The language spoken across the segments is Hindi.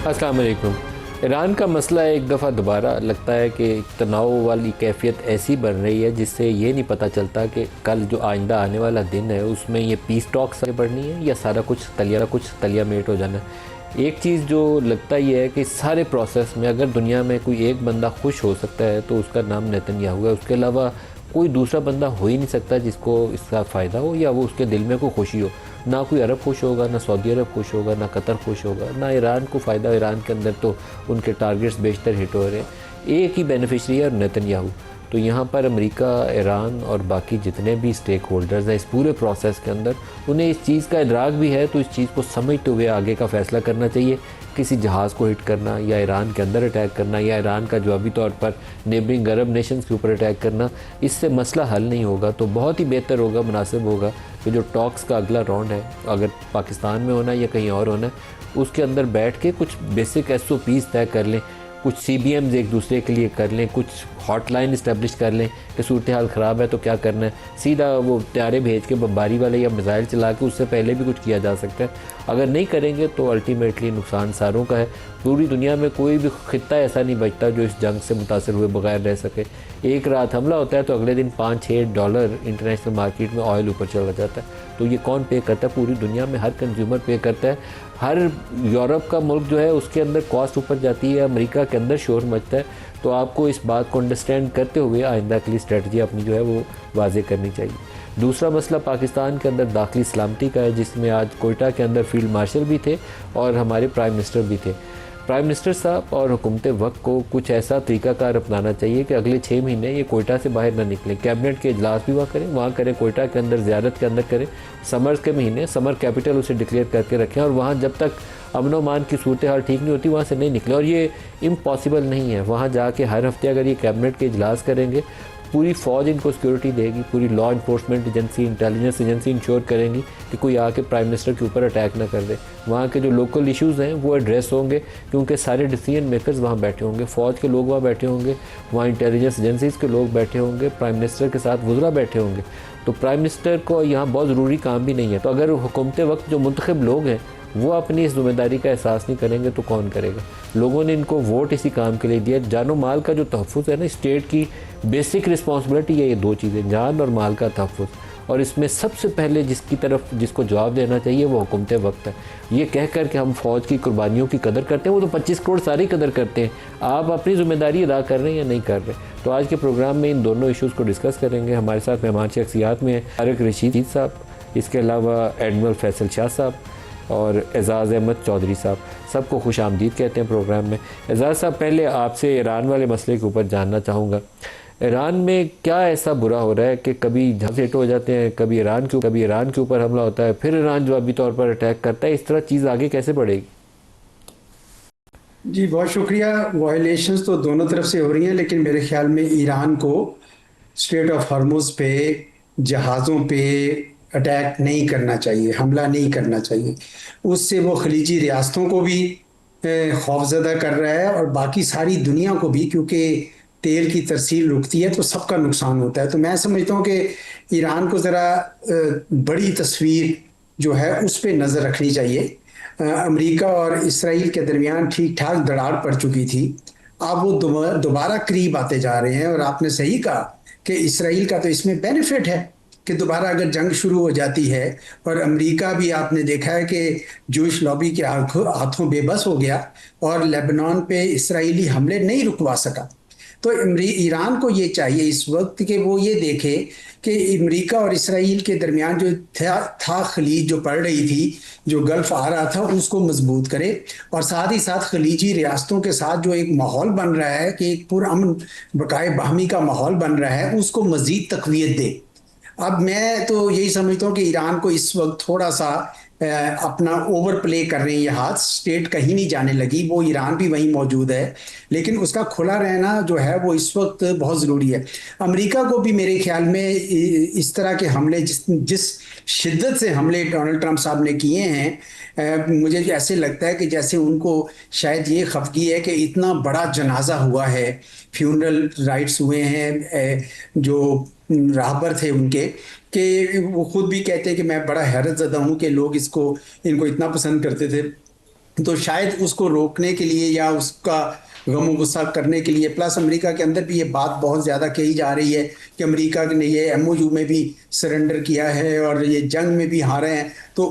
अस्सलाम वालेकुम। ईरान का मसला एक दफ़ा दोबारा लगता है कि तनाव वाली कैफियत ऐसी बन रही है जिससे ये नहीं पता चलता कि कल जो आइंदा आने वाला दिन है उसमें ये पीस टॉक्स आगे बढ़नी है या सारा कुछ तलिया मेट हो जाना है। एक चीज़ जो लगता ही है कि सारे प्रोसेस में अगर दुनिया में कोई एक बंदा खुश हो सकता है तो उसका नाम नेतन्याहू है। उसके अलावा कोई दूसरा बंदा हो ही नहीं सकता जिसको इसका फ़ायदा हो या वो उसके दिल में कोई खुशी हो। ना कोई अरब खुश होगा, ना सऊदी अरब खुश होगा, ना कतर खुश होगा, ना ईरान को फ़ायदा। ईरान के अंदर तो उनके टारगेट्स बेशतर हिट हो रहे हैं। एक ही बेनिफिशरी है, नेतन्याहू। तो यहाँ पर अमेरिका, ईरान और बाकी जितने भी स्टेक होल्डर्स हैं इस पूरे प्रोसेस के अंदर, उन्हें इस चीज़ का इदराक भी है, तो इस चीज़ को समझते हुए आगे का फ़ैसला करना चाहिए। किसी जहाज़ को हिट करना या ईरान के अंदर अटैक करना या ईरान का जवाबी तौर पर नेबरिंग अरब नेशंस के ऊपर अटैक करना, इससे मसला हल नहीं होगा। तो बहुत ही बेहतर होगा, मुनासिब होगा कि जो टॉक्स का अगला राउंड है, अगर पाकिस्तान में होना है या कहीं और होना है, उसके अंदर बैठ के कुछ बेसिक SOPs तय कर लें, कुछ CBMs एक दूसरे के लिए कर लें, कुछ हॉटलाइन इस्टेब्लिश कर लें कि सूरत हाल ख़राब है तो क्या करना है। सीधा वो त्यारे भेज के बमबारी वाले या मिसाइल चला के उससे पहले भी कुछ किया जा सकता है। अगर नहीं करेंगे तो अल्टीमेटली नुकसान सारों का है। पूरी दुनिया में कोई भी ख़ित्ता ऐसा नहीं बचता जो इस जंग से मुतासर हुए बगैर रह सके। एक रात हमला होता है तो अगले दिन $5-6 इंटरनेशनल मार्केट में ऑयल ऊपर चला जाता है। तो ये कौन पे करता है? पूरी दुनिया में हर कंज्यूमर पे करता है। हर यूरोप का मुल्क जो है उसके अंदर कॉस्ट ऊपर जाती है, अमेरिका के अंदर शोर मचता है। तो आपको इस बात को अंडरस्टैंड करते हुए आइंदा के लिए स्ट्रेटजी अपनी जो है वो वाजे करनी चाहिए। दूसरा मसला पाकिस्तान के अंदर दाखिली सलामती का है, जिसमें आज कोयटा के अंदर फील्ड मार्शल भी थे और हमारे प्राइम मिनिस्टर भी थे। प्राइम मिनिस्टर साहब और हुकूमत वक्त को कुछ ऐसा तरीकाकार अपनाना चाहिए कि अगले 6 महीने ये कोयटा से बाहर ना निकलें। कैबिनेट के इजलास भी वहाँ करें, कोयटा के अंदर ज़ियारत के अंदर करें। समर्स के महीने समर कैपिटल उसे डिक्लेयर करके रखें और वहाँ जब तक अमन व अमान की सूरत हाल ठीक नहीं होती वहाँ से नहीं निकले। और ये इम्पॉसिबल नहीं है। वहाँ जाके हर हफ्ते अगर ये कैबिनेट के इजलास करेंगे, पूरी फ़ौज इनको सिक्योरिटी देगी, पूरी law enforcement agency, intelligence agency ensure करेंगी कि कोई आके प्राइम मिनिस्टर के ऊपर अटैक ना कर दे। वहाँ के जो लोकल इश्यूज़ हैं वो एड्रेस होंगे, क्योंकि सारे डिसीजन मेकर्स वहाँ बैठे होंगे, फ़ौज के लोग वहाँ बैठे होंगे, वहाँ इंटेलिजेंस एजेंसीज़ के लोग बैठे होंगे, प्राइम मिनिस्टर के साथ वज़रा बैठे होंगे। तो प्राइम मिनिस्टर को यहाँ बहुत ज़रूरी काम भी नहीं है। तो अगर हुकूमत वक्त जो मुंतखब लोग हैं वो अपनी इस ज़िम्मेदारी का एहसास नहीं करेंगे तो कौन करेगा? लोगों ने इनको वोट इसी काम के लिए दिया। जानो माल का जो तहफ़्फ़ुज़ है ना, स्टेट की बेसिक रिस्पॉन्सिबिलिटी है ये दो चीज़ें, जान और माल का तहफ़्फ़ुज़। और इसमें सबसे पहले जिसको जवाब देना चाहिए वो हुकूमत वक्त है। ये कह कर के हम फ़ौज की कुर्बानियों की कदर करते हैं, वो तो 25 करोड़ सारी कदर करते हैं। आप अपनी ज़िम्मेदारी अदा कर रहे हैं या नहीं कर रहे? तो आज के प्रोग्राम में इन दोनों इशूज़ को डिस्कस करेंगे। हमारे साथ मेहमान शख्सियात में तारिक रशीद साहब, इसके अलावा एडमिरल फैसल शाह साहब और एजाज़ अहमद चौधरी साहब। सबको खुश आमदीद कहते हैं प्रोग्राम में। एजाज़ साहब, पहले आपसे ईरान वाले मसले के ऊपर जानना चाहूँगा। ईरान में क्या ऐसा बुरा हो रहा है कि कभी जहाज़ हिट हो जाते हैं, कभी ईरान के ऊपर हमला होता है, फिर ईरान जवाबी तौर पर अटैक करता है। इस तरह चीज़ आगे कैसे बढ़ेगी? जी बहुत शुक्रिया। वायलेशंस तो दोनों तरफ से हो रही हैं, लेकिन मेरे ख्याल में ईरान को स्ट्रेट ऑफ हॉर्मुज़ पे जहाज़ों पे अटैक नहीं करना चाहिए, हमला नहीं करना चाहिए। उससे वो खलीजी रियासतों को भी खौफजदा कर रहा है और बाकी सारी दुनिया को भी, क्योंकि तेल की तरसील रुकती है तो सबका नुकसान होता है। तो मैं समझता हूँ कि ईरान को ज़रा बड़ी तस्वीर जो है उस पर नज़र रखनी चाहिए। अमेरिका और इसराइल के दरमियान ठीक ठाक दरार पड़ चुकी थी। अब वो दोबारा करीब आते जा रहे हैं और आपने सही कहा कि इसराइल का तो इसमें बेनिफिट है कि दोबारा अगर जंग शुरू हो जाती है। और अमेरिका भी आपने देखा है कि जूश लॉबी के हाथों बेबस हो गया और लेबनान पे इसराइली हमले नहीं रुकवा सका। तो ईरान को ये चाहिए इस वक्त कि वो ये देखे कि अमेरिका और इसराइल के दरमियान जो था खलीज जो पड़ रही थी, जो गल्फ आ रहा था, उसको मजबूत करे। और साथ ही साथ खलीजी रियासतों के साथ जो एक माहौल बन रहा है कि एक पुरअमन बकाए बाहमी का माहौल बन रहा है, उसको मजीद तकवीत दे। अब मैं तो यही समझता हूँ कि ईरान को इस वक्त थोड़ा सा अपना ओवर प्ले कर रहे हैं ये हाथ। स्टेट कहीं नहीं जाने लगी, वो ईरान भी वहीं मौजूद है, लेकिन उसका खुला रहना जो है वो इस वक्त बहुत ज़रूरी है। अमेरिका को भी मेरे ख्याल में इस तरह के हमले, जिस शिद्दत से हमले डोनाल्ड ट्रंप साहब ने किए हैं, मुझे ऐसे लगता है कि जैसे उनको शायद ये खफगी है कि इतना बड़ा जनाजा हुआ है, फ्यूनरल राइट्स हुए हैं, जो राहबर थे उनके, कि वो खुद भी कहते हैं कि मैं बड़ा हैरत ज़दा हूँ कि लोग इनको इतना पसंद करते थे। तो शायद उसको रोकने के लिए या उसका गमो गुस्सा करने के लिए, प्लस अमेरिका के अंदर भी ये बात बहुत ज़्यादा कही जा रही है कि अमेरिका ने ये एमओयू में भी सरेंडर किया है और ये जंग में भी हारे हैं, तो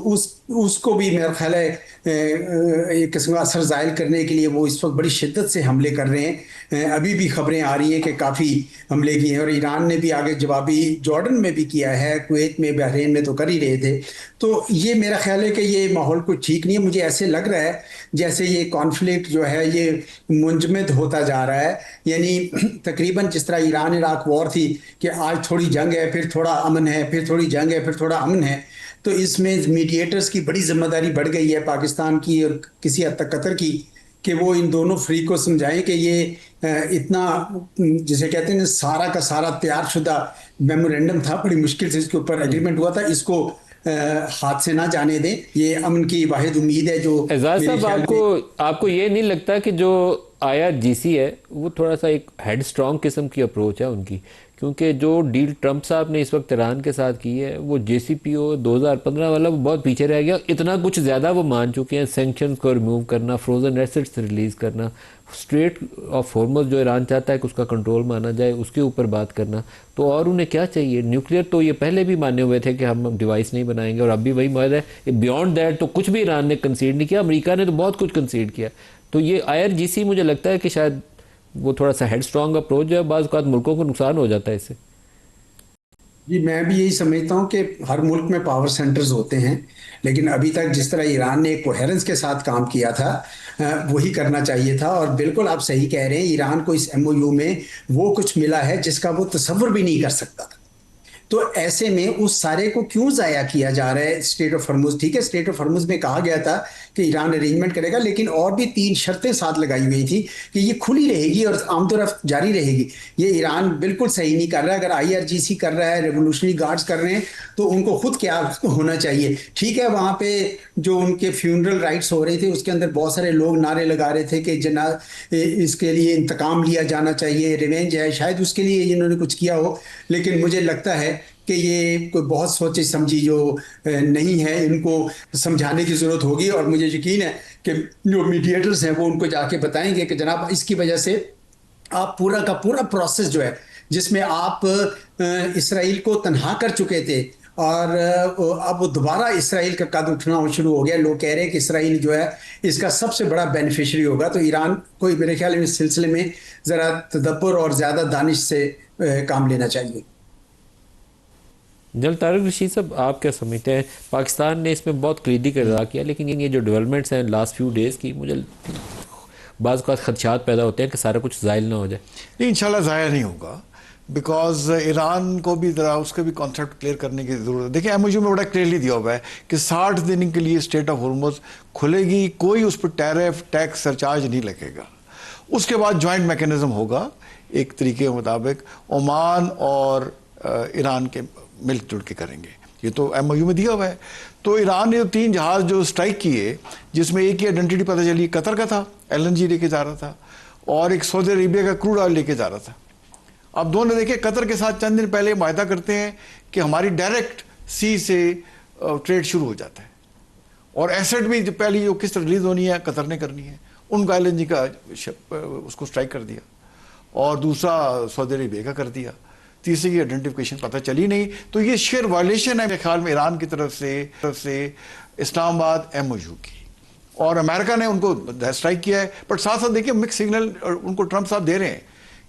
उसको भी मेरा ख्याल है एक किस्म का असर ज़ाहिर करने के लिए वो इस वक्त बड़ी शिद्दत से हमले कर रहे हैं। अभी भी खबरें आ रही हैं कि काफ़ी हमले किए हैं और ईरान ने भी आगे जवाबी जॉर्डन में भी किया है, कुवैत में, बहरीन में तो कर ही रहे थे। तो ये मेरा ख्याल है कि ये माहौल कुछ ठीक नहीं है। मुझे ऐसे लग रहा है जैसे ये कॉन्फ्लिक्ट जो है ये मुंजमद होता जा रहा है, यानी तकरीबन जिस तरह ईरान इराक वॉर थी कि आज थोड़ी जंग है, फिर थोड़ा अमन है, फिर थोड़ी जंग है, फिर थोड़ा अमन है। तो इसमें मीडिएटर्स की बड़ी जिम्मेदारी बढ़ गई है, पाकिस्तान की और किसी हद तक कतर की, कि वो इन दोनों फ्री को समझाएं कि ये इतना जिसे कहते हैं सारा का सारा तैयार शुदा मेमोरेंडम था, बड़ी मुश्किल से इसके ऊपर एग्रीमेंट हुआ था, इसको हाथ से ना जाने दें। ये अमन की वाहिद उम्मीद है जो एजाज मेरे साहब, ख्याल आपको में। आपको ये नहीं लगता कि जो IRGC है वो थोड़ा सा एक हेड स्ट्रॉन्ग किस्म की अप्रोच है उनकी? क्योंकि जो डील ट्रंप साहब ने इस वक्त ईरान के साथ की है, वो JCPO 2015 वाला वो बहुत पीछे रह गया। इतना कुछ ज़्यादा वो मान चुके हैं, सैंक्शंस को रिमूव करना, फ्रोजन एसेट्स रिलीज़ करना, स्ट्रेट ऑफ हॉर्मुज़ जो ईरान चाहता है कि उसका कंट्रोल माना जाए, उसके ऊपर बात करना। तो और उन्हें क्या चाहिए? न्यूक्लियर तो ये पहले भी माने हुए थे कि हम डिवाइस नहीं बनाएंगे, और अब भी वही माहौल है। बियॉन्ड दैट तो कुछ भी ईरान ने कंसीड नहीं किया, अमेरिका ने तो बहुत कुछ कंसीड किया। तो ये IRGC मुझे लगता है कि शायद वो थोड़ा सा हेड स्ट्रॉन्ग अप्रोच है, बाज़ औक़ात मुल्कों को नुकसान हो जाता है इससे। जी, मैं भी यही समझता हूँ कि हर मुल्क में पावर सेंटर्स होते हैं, लेकिन अभी तक जिस तरह ईरान ने कोहेरेंस के साथ काम किया था वही करना चाहिए था। और बिल्कुल आप सही कह रहे हैं, ईरान को इस एमओयू में वो कुछ मिला है जिसका वो तसव्वुर भी नहीं कर सकता था। तो ऐसे में उस सारे को क्यों जाया किया जा रहा है? स्टेट ऑफ हॉर्मुज, ठीक है, स्टेट ऑफ हॉर्मुज में कहा गया था कि ईरान अरेंजमेंट करेगा, लेकिन और भी 3 शर्तें साथ लगाई हुई थी कि ये खुली रहेगी और आमतौर पर जारी रहेगी। ये ईरान बिल्कुल सही नहीं कर रहा है। अगर IRGC कर रहा है, रेवोल्यूशनरी गार्ड्स कर रहे हैं, तो उनको खुद क्या होना चाहिए? ठीक है, वहां पे जो उनके फ्यूनरल राइट्स हो रहे थे उसके अंदर बहुत सारे लोग नारे लगा रहे थे कि जना इसके लिए इंतकाम लिया जाना चाहिए, रिवेंज है, शायद उसके लिए इन्होंने कुछ किया हो। लेकिन मुझे लगता है कि ये कोई बहुत सोची समझी जो नहीं है, इनको समझाने की जरूरत होगी। और मुझे यकीन है कि जो मीडिएटर्स हैं वो उनको जाके बताएंगे कि जनाब इसकी वजह से आप पूरा का पूरा प्रोसेस जो है, जिसमें आप इसराइल को तनहा कर चुके थे और अब दोबारा इसराइल का कद उठना शुरू हो गया। लोग कह रहे हैं कि इसराइल जो है इसका सबसे बड़ा बेनिफिशियरी होगा। तो ईरान को मेरे ख्याल में इस सिलसिले में ज़रा तदब्बर और ज़्यादा दानिश से काम लेना चाहिए। जनरल तारिक रशीद साहब, आप क्या समझते हैं? पाकिस्तान ने इसमें बहुत कलीदी किरदार किया, लेकिन ये जो डेवलपमेंट्स हैं लास्ट फ्यू डेज़ की, मुझे बाज़ औक़ात खदशात पैदा होते हैं कि सारा कुछ ज़ायल ना हो जाए। नहीं, इंशाल्लाह ज़ाया नहीं होगा, बिकॉज ईरान को भी ज़रा उसके भी कॉन्सेप्ट क्लियर करने की ज़रूरत है। देखिए, MOU में बड़ा क्लियरली दिया हुआ है कि 60 दिन के लिए स्टेट ऑफ हॉर्मुज़ खुलेगी, कोई उस पर टैरिफ टैक्स सरचार्ज नहीं लगेगा। उसके बाद जॉइंट मैकेनिज्म होगा एक तरीके के मुताबिक, ओमान और ईरान के मिलजुल के करेंगे। ये तो MOU में दिया हुआ है। तो ईरान ने 3 जहाज़ जो स्ट्राइक किए, जिसमें एक की आइडेंटिटी पता चली कतर का था, LNG लेके जा रहा था, और एक सऊदी अरेबिया का क्रूड ऑयल लेके जा रहा था। अब दोनों देखिए, कतर के साथ चंद दिन पहले मायदा करते हैं कि हमारी डायरेक्ट सी से ट्रेड शुरू हो जाता है, और एसेट भी पहली जो किस्त रिलीज होनी है कतर ने करनी है। उनका LNG का उसको स्ट्राइक कर दिया, और दूसरा सऊदी अरेबिया का कर दिया, तीसरे की आइडेंटिफिकेशन पता चली नहीं। तो ये शेयर वायलेशन है मेरे ख्याल में ईरान की तरफ से इस्लामाबाद MOU की, और अमेरिका ने उनको स्ट्राइक किया है। बट साथ साथ देखिए, मिक्स सिग्नल उनको ट्रंप साहब दे रहे हैं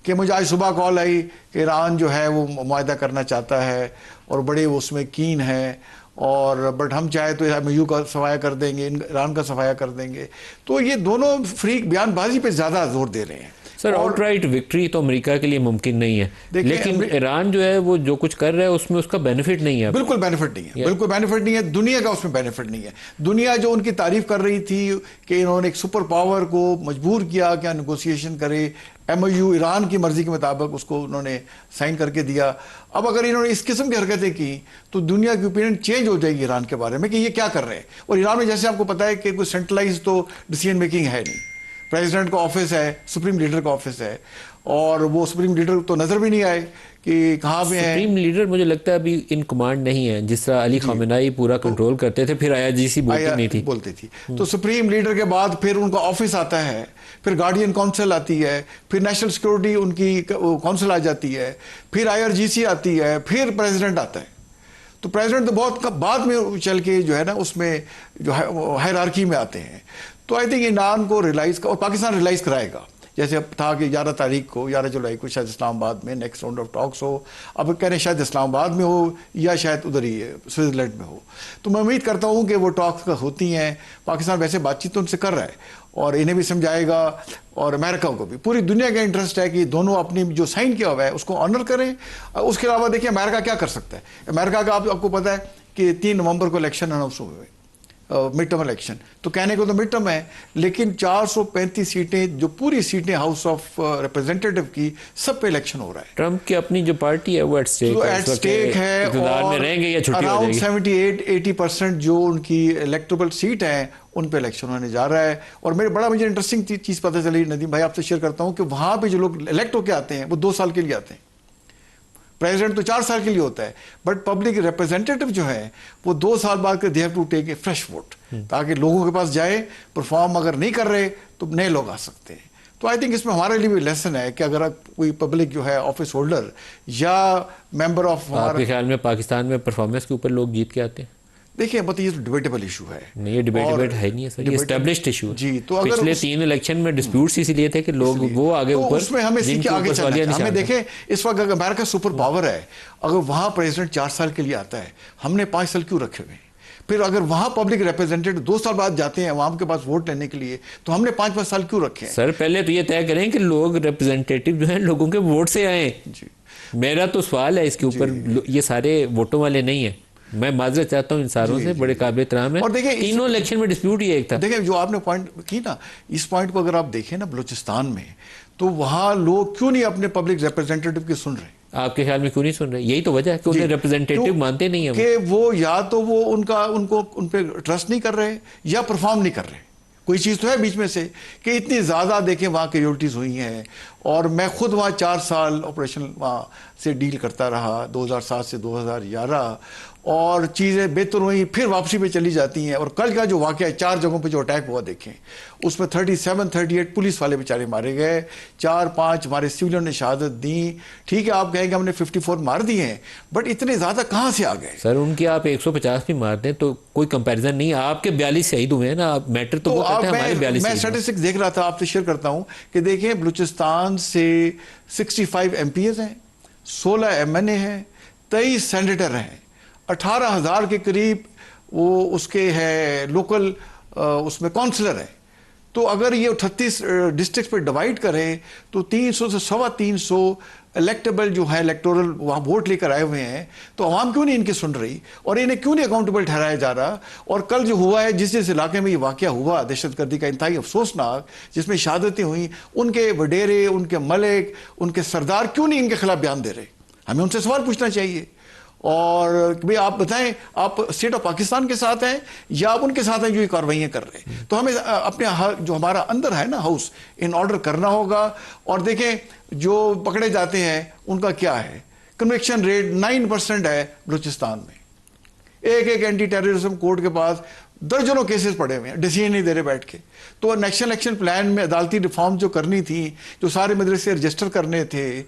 कि मुझे आज सुबह कॉल आई कि ईरान जो है वो मुआहदा करना चाहता है और बड़े उसमें कीन है, और बट हम चाहे तो MOU का सफाया कर देंगे, ईरान का सफाया कर देंगे। तो ये दोनों फ्री बयानबाजी पे ज़्यादा जोर दे रहे हैं। सर, आउटराइट विक्ट्री तो अमेरिका के लिए मुमकिन नहीं है, लेकिन ईरान जो है वो जो कुछ कर रहा है उसमें उसका बेनिफिट नहीं है। बिल्कुल बेनिफिट नहीं है, बिल्कुल बेनिफिट नहीं है। दुनिया का उसमें बेनिफिट नहीं है। दुनिया जो उनकी तारीफ कर रही थी कि इन्होंने एक सुपर पावर को मजबूर किया कि नेगोशिएशन करे, MOU ईरान की मर्जी के मुताबिक उसको उन्होंने साइन करके दिया। अब अगर इन्होंने इस किस्म की हरकतें की तो दुनिया की ओपिनियन चेंज हो जाएगी ईरान के बारे में कि ये क्या कर रहे हैं। और ईरान में जैसे आपको पता है कि कोई सेंट्रलाइज तो डिसीजन मेकिंग है नहीं, प्रेसिडेंट का ऑफिस है, सुप्रीम लीडर का ऑफिस है, और वो सुप्रीम लीडर तो नजर भी नहीं आए कि कहाँ पे है। सुप्रीम लीडर मुझे लगता है अभी इन कमांड नहीं है, जिस तरह अली खामेनेई पूरा कंट्रोल करते थे, फिर IRGC बोलती नहीं थी। बोलती थी। तो सुप्रीम लीडर के बाद फिर उनका ऑफिस आता है, फिर गार्डियन काउंसिल आती है, फिर नेशनल सिक्योरिटी उनकी काउंसिल आ जाती है, फिर IRGC आती है, फिर प्रेसिडेंट आता है। तो प्रेसिडेंट तो बहुत बाद में चल के जो है ना उसमें जो है हायरार्की में आते हैं। तो आई थिंक ईरान को रियलाइज और पाकिस्तान रियलाइज कराएगा, जैसे अब था कि 11 तारीख को 11 जुलाई को शायद इस्लामाबाद में नेक्स्ट राउंड ऑफ टॉक्स हो। अब कह रहे हैं शायद इस्लामाबाद में हो या शायद उधर ही स्विट्जरलैंड में हो। तो मैं उम्मीद करता हूँ कि वो टॉक्स होती हैं। पाकिस्तान वैसे बातचीत तो उनसे कर रहा है और इन्हें भी समझाएगा, और अमेरिका को भी। पूरी दुनिया का इंटरेस्ट है कि दोनों अपनी जो साइन किया हुआ है उसको ऑनर करें। उसके अलावा देखिए अमेरिका क्या कर सकता है। अमेरिका का आपको पता है कि 3 नवंबर को इलेक्शन अनाउंस हुए, मिड टर्म इलेक्शन। तो कहने को तो मिड टर्म है, लेकिन 435 सीटें, जो पूरी सीटें हाउस ऑफ रिप्रेजेंटेटिव की, सब पे इलेक्शन हो रहा है। ट्रंप की अपनी जो पार्टी है वो एट स्टेक है, इक़्तिदार में रहेंगे या छुट्टी हो जाएगी। 78-80% जो उनकी इलेक्टोरल सीट है उन पे इलेक्शन होने जा रहा है। और मुझे इंटरेस्टिंग चीज पता चली नदीम भाई, आपसे शेयर करता हूं कि वहां पे जो लोग इलेक्ट होके आते हैं वो 2 साल के लिए आते हैं। प्रेसिडेंट तो 4 साल के लिए होता है, बट पब्लिक रिप्रेजेंटेटिव जो है वो 2 साल बाद they have to take a fresh vote, ताकि लोगों के पास जाए। परफॉर्म अगर नहीं कर रहे तो नए लोग आ सकते हैं। तो आई थिंक इसमें हमारे लिए भी लेसन है कि अगर कोई पब्लिक जो है ऑफिस होल्डर या मेंबर ऑफ, आपके ख्याल में पाकिस्तान में परफॉर्मेंस के ऊपर लोग जीत के आते हैं? देखिए मतलब ये तो डिबेटेबल इशू है। नहीं, ये डिबेट है नहीं है सर, ये एस्टेब्लिश्ड इशू है जी। तो अगर पिछले 3 इलेक्शन में डिस्प्यूट्स इसीलिए थे कि लोग वो आगे तो ऊपर, उसमें हमें सीख के आगे चलना है। हमें देखें इस वक्त अमेरिका सुपर पावर है, अगर वहां प्रेसिडेंट 4 साल के लिए आता है, हमने 5 साल क्यों रखे हुए? फिर अगर वहां पब्लिक रिप्रेजेंटेटिव 2 साल बाद जाते हैं वहां के पास वोट लेने के लिए, तो हमने 5-5 साल क्यों रखे हैं? सर पहले तो ये तय करें कि लोग रिप्रेजेंटेटिव जो है लोगों के वोट से आए। मेरा तो सवाल है इसके ऊपर, ये सारे वोटों वाले नहीं है। मैं माजरत चाहता हूँ इन सारों से, बड़े काबिल एहतराम है। और देखिए तीनों इलेक्शन में डिस्प्यूट ही एक था। देखिए जो आपने पॉइंट की ना, इस पॉइंट को अगर आप देखें ना बलूचिस्तान में, तो वहां लोग क्यों नहीं अपने पब्लिक रिप्रेजेंटेटिव की सुन रहे? आपके ख्याल में क्यों नहीं सुन रहे? यही तो वजह है कि उन्हें रिप्रेजेंटेटिव मानते नहीं है कि वो या तो वो उन पे ट्रस्ट नहीं कर रहे या परफॉर्म नहीं कर रहे। कोई चीज़ तो है बीच में से कि इतनी ज़्यादा देखें वहाँ कैजुअल्टीज हुई हैं। और मैं खुद वहाँ 4 साल ऑपरेशन वहाँ से डील करता रहा, 2007 से 2011, और चीज़ें बेहतर हुई, फिर वापसी पे चली जाती हैं। और कल का जो वाक़या है, 4 जगहों पे जो अटैक हुआ देखें, उसमें 37-38 पुलिस वाले बेचारे मारे गए, 4-5 हमारे सिविलियन ने शहादत दी। ठीक है, आप कहेंगे हमने 54 मार दिए हैं, बट इतने ज़्यादा कहाँ से आ गए? सर उनकी आप 150 भी मार दें तो कोई कंपैरिजन नहीं है। आपके 42 शहीद हुए हैं ना, आप मैटर तो वो करते हैं, हमारे 42 मैं स्टैटिस्टिक्स देख रहा था, आपसे शेयर करता हूँ कि देखें बलूचिस्तान से 65 MPs हैं, 16 MNA हैं, 23 सेनेटर हैं, 18,000 के करीब वो उसके है लोकल उसमें काउंसलर है। तो अगर ये 38 डिस्ट्रिक्ट पे डिवाइड करें तो 300 से 325 इलेक्टेबल जो है इलेक्टोरल वहाँ वोट लेकर आए हुए हैं। तो आवाम क्यों नहीं इनकी सुन रही और इन्हें क्यों नहीं अकाउंटेबल ठहराया जा रहा? और कल जो हुआ है, जिस इलाके में ये वाक़या हुआ दहशतगर्दी का, इंतहाई अफसोसनाक, जिसमें शहादतें हुई, उनके वडेरे, उनके मलिक, उनके सरदार क्यों नहीं इनके खिलाफ बयान दे रहे? हमें उनसे सवाल पूछना चाहिए। और भाई आप बताएं, आप स्टेट ऑफ पाकिस्तान के साथ हैं या आप उनके साथ हैं जो ये कार्रवाइयाँ कर रहे हैं? तो हमें अपने जो हमारा अंदर है ना हाउस, इन ऑर्डर करना होगा। और देखें जो पकड़े जाते हैं उनका क्या है, कन्विक्शन रेट 9% है बलूचिस्तान में। एक एंटी टेररिज्म कोर्ट के पास दर्जनों केसेस पड़े हुए हैं, डिसीजन नहीं दे रहे बैठ के। तो नेशनल एक्शन प्लान में अदालती रिफॉर्म जो करनी थी, जो सारे मदरसे रजिस्टर करने थे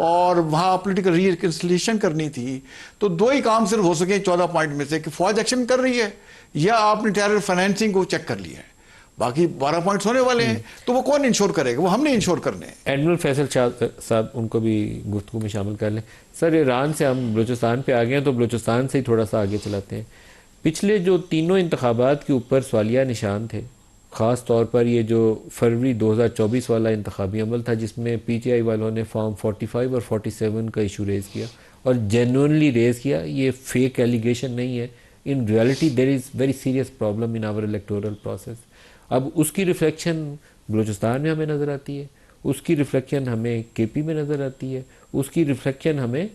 और वहाँ पॉलिटिकल रिकन्सिलिएशन करनी थी, तो 2 ही काम सिर्फ हो सके 14 पॉइंट में से, कि फौज एक्शन कर रही है या आपने टेरर फाइनेंसिंग को चेक कर लिया है। बाकी 12 पॉइंट्स होने वाले हैं, तो वो कौन इंश्योर करेगा? वो हमने इंश्योर करने हैं। एडमिरल फैसल साहब, उनको भी गुफ्तगू में शामिल कर लें। सर ईरान से हम बलूचिस्तान पे आ गए हैं, तो बलूचिस्तान से ही थोड़ा सा आगे चलाते हैं। पिछले जो तीनों इंतखाबात के ऊपर सवालिया निशान थे, ख़ास तौर पर ये जो फरवरी 2024 वाला इंतखाबी अमल था, जिसमें PTI वालों ने फॉर्म 45 और 47 का इशू रेज़ किया और जेन्युइनली रेज़ किया। ये फेक एलिगेशन नहीं है, in reality there is very serious problem in our electoral process. अब उसकी रिफ्लेक्शन बलूचिस्तान में हमें नज़र आती है, उसकी रिफ्लेक्शन हमें KP में नज़र आती है, उसकी रिफ्लेक्शन हमें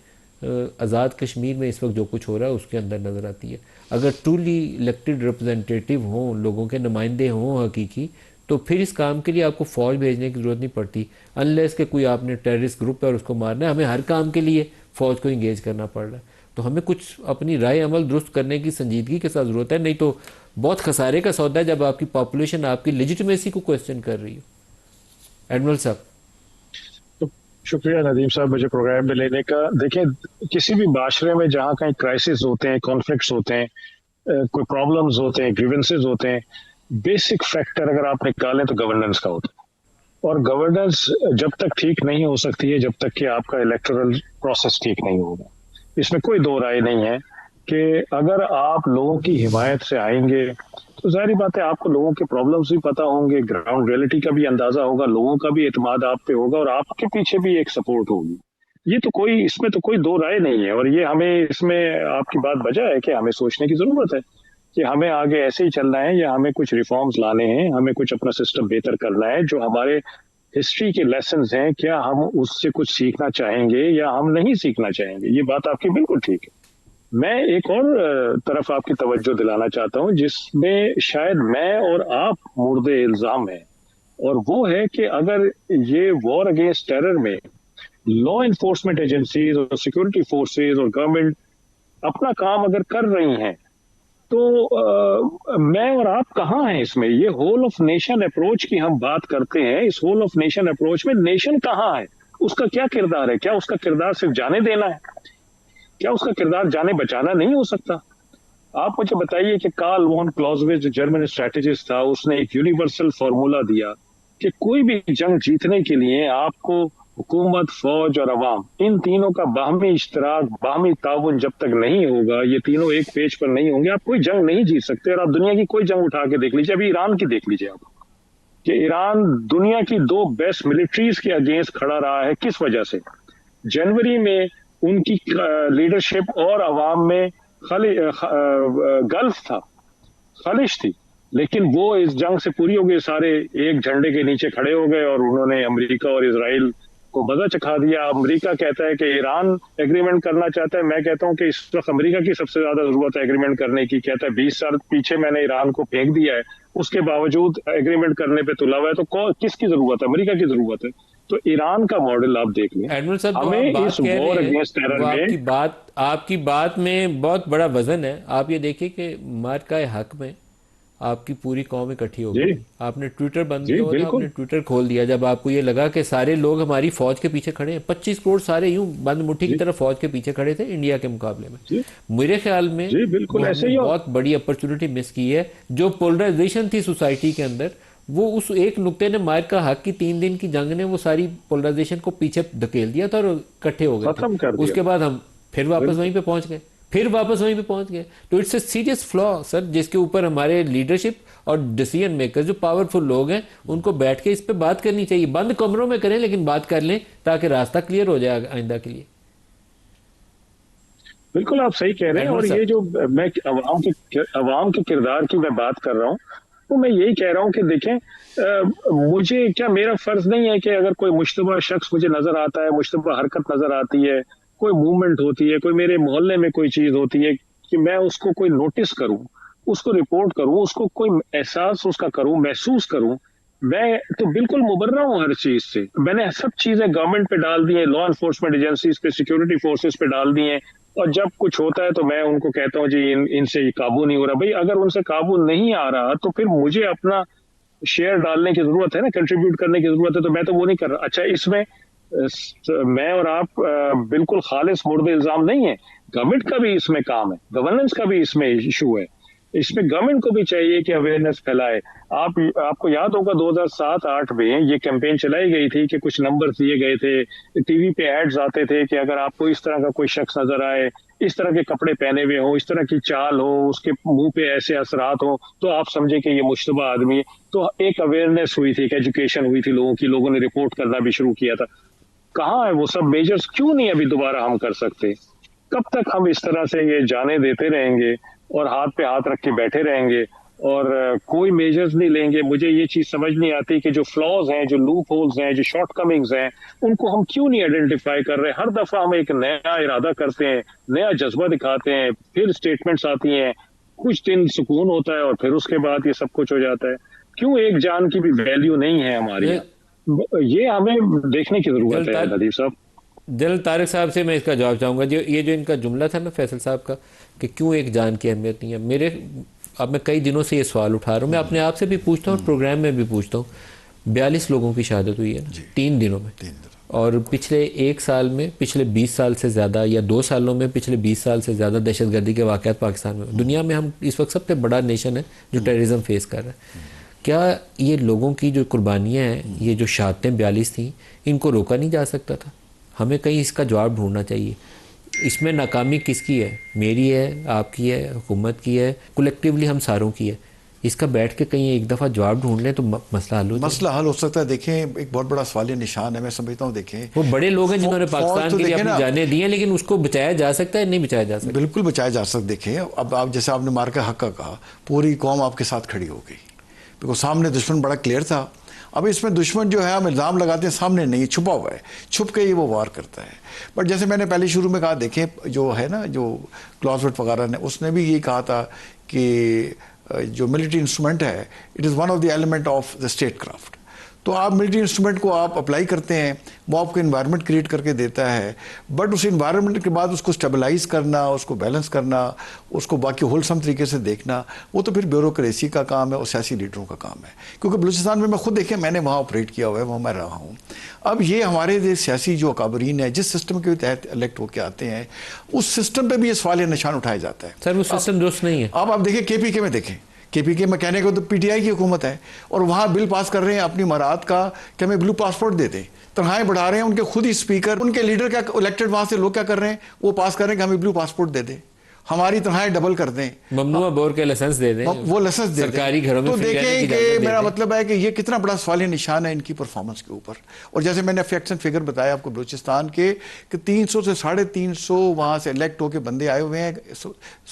आज़ाद कश्मीर में इस वक्त जो कुछ हो रहा है उसके अंदर नज़र आती है। अगर ट्रूली इलेक्टेड रिप्रेजेंटेटिव हों, लोगों के नुमाइंदे हों हकीकी, तो फिर इस काम के लिए आपको फौज भेजने की ज़रूरत नहीं पड़ती, अनलेस के कोई आपने टेररिस्ट ग्रुप है और उसको मारना है। हमें हर काम के लिए फ़ौज को इंगेज करना पड़ रहा है। तो हमें कुछ अपनी राय अमल दुरुस्त करने की संजीदगी के साथ ज़रूरत है, नहीं तो बहुत खसारे का सौदा है जब आपकी पॉपुलेशन आपकी लेजिटिमेसी को क्वेश्चन कर रही हो। एडमिरल साहब। तो शुक्रिया नदीम साहब मुझे प्रोग्राम में लेने का। देखें, किसी भी माशरे में जहाँ कहीं क्राइसिस होते हैं, कॉन्फ्लिक्ट्स होते हैं, कोई प्रॉब्लम्स होते हैं, ग्रीवेंसेस होते हैं, बेसिक फैक्टर अगर आप निकालें तो गवर्नेंस का होता है। और गवर्नेंस जब तक ठीक नहीं हो सकती है जब तक कि आपका इलेक्टोरल प्रोसेस ठीक नहीं होगा। इसमें कोई दो राय नहीं है कि अगर आप लोगों की हिमायत से आएंगे तो जाहिर बात है आपको लोगों के प्रॉब्लम्स भी पता होंगे, ग्राउंड रियलिटी का भी अंदाजा होगा, लोगों का भी एतमाद आप पे होगा और आपके पीछे भी एक सपोर्ट होगी। ये तो कोई, इसमें तो कोई दो राय नहीं है। और ये हमें, इसमें आपकी बात बजा है कि हमें सोचने की जरूरत है कि हमें आगे ऐसे ही चलना है या हमें कुछ रिफॉर्म्स लाने हैं, हमें कुछ अपना सिस्टम बेहतर करना है। जो हमारे हिस्ट्री के लेसन्स हैं, क्या हम उससे कुछ सीखना चाहेंगे या हम नहीं सीखना चाहेंगे। ये बात आपकी बिल्कुल ठीक है। मैं एक और तरफ आपकी तवज्जो दिलाना चाहता हूं जिसमें शायद मैं और आप मुर्दे इल्जाम हैं, और वो है कि अगर ये वॉर अगेंस्ट टेरर में लॉ इन्फोर्समेंट एजेंसीज और सिक्योरिटी फोर्सेज और गवर्नमेंट अपना काम अगर कर रही हैं तो मैं और आप कहाँ हैं इसमें। ये होल ऑफ नेशन अप्रोच की हम बात करते हैं, इस होल ऑफ नेशन अप्रोच में नेशन कहाँ है, उसका क्या किरदार है? क्या उसका किरदार सिर्फ जाने देना है? क्या उसका किरदार जाने बचाना नहीं हो सकता? आप मुझे बताइए कि कार्ल वॉन क्लॉज़विट्ज़ जो जर्मन स्ट्रेटेजिस्ट था, उसने एक यूनिवर्सल फॉर्मूला दिया कि कोई भी जंग जीतने के लिए आपको हुकूमत, फौज और अवाम, इन तीनों का बाहमी इश्तराक, बाहमी ताउन जब तक नहीं होगा, ये तीनों एक पेज पर नहीं होंगे, आप कोई जंग नहीं जीत सकते। और आप दुनिया की कोई जंग उठा के देख लीजिए, अभी ईरान की देख लीजिए आप, कि ईरान दुनिया की दो बेस्ट मिलिट्रीज के अगेंस्ट खड़ा रहा है। किस वजह से? जनवरी में उनकी लीडरशिप और अवाम में गल्फ था, खलिश थी, लेकिन वो इस जंग से पूरी हो गई, सारे एक झंडे के नीचे खड़े हो गए और उन्होंने अमेरिका और इजराइल को मजा चखा दिया। अमेरिका कहता है कि ईरान एग्रीमेंट करना चाहता है, मैं कहता हूं कि इस वक्त अमेरिका की सबसे ज्यादा जरूरत है एग्रीमेंट करने की। कहता है 20 साल पीछे मैंने ईरान को फेंक दिया है, उसके बावजूद एग्रीमेंट करने पे तुला हुआ है, तो किसकी जरूरत है? अमेरिका की जरूरत है। तो ईरान का मॉडल आप देख लें। एडमिरल साहब, हमें इस वॉर अगेंस्ट टेरर में आपकी बात में बहुत बड़ा वजन है। आप ये देखिए कि मार्का हक में आपकी पूरी कौम इकट्ठी हो गई। आपने ट्विटर बंद किया और आपने ट्विटर खोल दिया जब आपको ये लगा कि सारे लोग हमारी फौज के पीछे खड़े हैं। 25 करोड़ सारे यूं बंद मुट्ठी की तरफ फौज के पीछे खड़े थे इंडिया के मुकाबले में। मेरे ख्याल में बहुत बड़ी अपॉर्चुनिटी मिस की है। जो पोलराइजेशन थी सोसाइटी के अंदर, वो उस एक नुक्ते ने, मार्का हक की 3 दिन की जंग ने वो सारी पोलराइजेशन को पीछे धकेल दिया था और इकट्ठे हो गए। उसके बाद हम फिर वापस वहीं पे पहुंच गए। तो it's a serious flaw sir, जिसके ऊपर हमारे लीडरशिप और डिसीजन मेकर जो पावरफुल लोग हैं उनको बैठ के इस पे बात करनी चाहिए। बंद कमरों में करें लेकिन बात कर लें ताकि रास्ता क्लियर हो जाए आइंदा के लिए। बिल्कुल आप सही कह रहे हैं। और ये जो मैं अवाम के किरदार की मैं बात कर रहा हूँ, तो मैं यही कह रहा हूँ कि देखें, मुझे क्या, मेरा फर्ज नहीं है कि अगर कोई मुश्तबा शख्स मुझे नजर आता है, मुश्तबा हरकत नजर आती है, कोई मूवमेंट होती है, कोई मेरे मोहल्ले में कोई चीज होती है, कि मैं उसको कोई नोटिस करूं, उसको रिपोर्ट करूं, उसको कोई एहसास उसका करूं, महसूस करूं। मैं तो बिल्कुल मुबर्रा हूं हर चीज से। मैंने सब चीजें गवर्नमेंट पे डाल दी है, लॉ एनफोर्समेंट एजेंसीज पे, सिक्योरिटी फोर्सेस पे डाल दी हैं। और जब कुछ होता है तो मैं उनको कहता हूं जी इनसे काबू नहीं हो रहा। भाई अगर उनसे काबू नहीं आ रहा तो फिर मुझे अपना शेयर डालने की जरूरत है ना, कंट्रीब्यूट करने की जरूरत है। तो मैं तो वो नहीं कर रहा। अच्छा, इसमें मैं और आप बिल्कुल खालिस मुर्दे इल्जाम नहीं है, गवर्नमेंट का भी इसमें काम है, गवर्नेंस का भी इसमें इशू है। इसमें गवर्नमेंट को भी चाहिए कि अवेयरनेस फैलाए। आपको याद होगा 2007-8 में ये कैंपेन चलाई गई थी कि कुछ नंबर दिए गए थे, टीवी पे एड्स आते थे कि अगर आपको इस तरह का कोई शख्स नजर आए, इस तरह के कपड़े पहने हुए हो, इस तरह की चाल हो, उसके मुंह पे ऐसे असरात हो, तो आप समझे कि ये मुश्तबा आदमी है। तो एक अवेयरनेस हुई थी, एक एजुकेशन हुई थी लोगों की, लोगों ने रिपोर्ट करना भी शुरू किया था। कहाँ है वो सब मेजर्स? क्यों नहीं अभी दोबारा हम कर सकते? कब तक हम इस तरह से ये जाने देते रहेंगे और हाथ पे हाथ रख के बैठे रहेंगे और कोई मेजर्स नहीं लेंगे? मुझे ये चीज समझ नहीं आती कि जो फ्लॉज हैं, जो लूप होल्स हैं, जो शॉर्टकमिंग्स हैं, उनको हम क्यों नहीं आइडेंटिफाई कर रहे? हर दफा हम एक नया इरादा करते हैं, नया जज्बा दिखाते हैं, फिर स्टेटमेंट्स आती हैं, कुछ दिन सुकून होता है और फिर उसके बाद ये सब कुछ हो जाता है। क्यों एक जान की भी वैल्यू नहीं है हमारी यहाँ? ये हमें देखने की जरूरत है नदीम साहब। जनरल तारिक साहब से मैं इसका जवाब चाहूँगा। जो ये जो इनका जुमला था ना फैसल साहब का कि क्यों एक जान की अहमियत नहीं है, मेरे अब मैं कई दिनों से ये सवाल उठा रहा हूँ, मैं अपने आप से भी पूछता हूँ और प्रोग्राम में भी पूछता हूँ। 42 लोगों की शहादत हुई है ना 3 दिनों में, और पिछले 1 साल में, पिछले 20 साल से ज़्यादा, या 2 सालों में पिछले 20 साल से ज़्यादा दहशतगर्दी के वाक़यात पाकिस्तान में। दुनिया में हम इस वक्त सबसे बड़ा नेशन है जो टेररिज्म फेस कर रहा है। क्या ये लोगों की जो कुर्बानियाँ हैं, ये जो शहादतें 42 थी, इनको रोका नहीं जा सकता था? हमें कहीं इसका जवाब ढूंढना चाहिए। इसमें नाकामी किसकी है? मेरी है, आपकी है, हुकूमत की है, कलेक्टिवली हम सारों की है। इसका बैठ के कहीं एक दफ़ा जवाब ढूंढ लें तो मसला हल हो जाए। मसला हल हो सकता है। देखें, एक बहुत बड़ा सवालिया निशान है, मैं समझता हूँ। देखें, वो बड़े लोग हैं जिन्होंने पाकिस्तान के लिए अपनी जानें दी हैं, लेकिन उसको बचाया जा सकता है? नहीं बचाया जा सकता? बिल्कुल बचाया जा सकता। देखें, अब आप जैसे आपने मार का हक का कहा, पूरी कौम आपके साथ खड़ी हो गई, बिकॉज सामने दुश्मन बड़ा क्लियर था। अब इसमें दुश्मन जो है हम इल्ज़ाम लगाते हैं, सामने नहीं, छुपा हुआ है, छुप के ही वो वार करता है। बट जैसे मैंने पहले शुरू में कहा, देखें जो है ना, जो क्लॉजवेट वगैरह ने, उसने भी ये कहा था कि जो मिलिट्री इंस्ट्रूमेंट है, it is one of the element of the state craft. तो आप मिलिट्री इंस्ट्रूमेंट को आप अप्लाई करते हैं, वो आपको इन्वायरमेंट क्रिएट करके देता है, बट उस इन्वायरमेंट के बाद उसको स्टेबलाइज करना, उसको बैलेंस करना, उसको बाकी होलसम तरीके से देखना, वो तो फिर ब्यूरोक्रेसी का काम है और सियासी लीडरों का काम है। क्योंकि बलूचिस्तान में मैं खुद देखें, मैंने वहाँ ऑपरेट किया हुआ है, वहाँ मैं रहा हूँ। अब ये हमारे सियासी जो अकाबरीन है, जिस सिस्टम के तहत इलेक्ट होकर आते हैं, उस सिस्टम पर भी ये सवाल निशान उठाया जाता है। सर वो सिस्टम दुरुस्त नहीं है। अब आप देखिए KPK में, देखें KPK में कहने को तो PTI की हुकूमत है, और वहाँ बिल पास कर रहे हैं अपनी मराद का कि हमें ब्लू पासपोर्ट दे दें। तनख्वाहें बढ़ा रहे हैं, उनके खुद ही स्पीकर, उनके लीडर क्या इलेक्टेड वहाँ से लोग क्या कर रहे हैं, वो पास कर रहे हैं कि हमें ब्लू पासपोर्ट दे दें, हमारी तनख्वाहें डबल कर दें, ममनुआ बोर के लाइसेंस दे दें, वो लाइसेंस दे दें सरकारी घरों में। तो देखें कि मेरा मतलब है कि ये कितना बड़ा सवालिया निशान है इनकी परफॉर्मेंस के ऊपर। और जैसे मैंने फैक्ट्स एंड फिगर बताया आपको बलूचिस्तान के कि 300 से 350 वहाँ से इलेक्ट होकर बंदे आए हुए हैं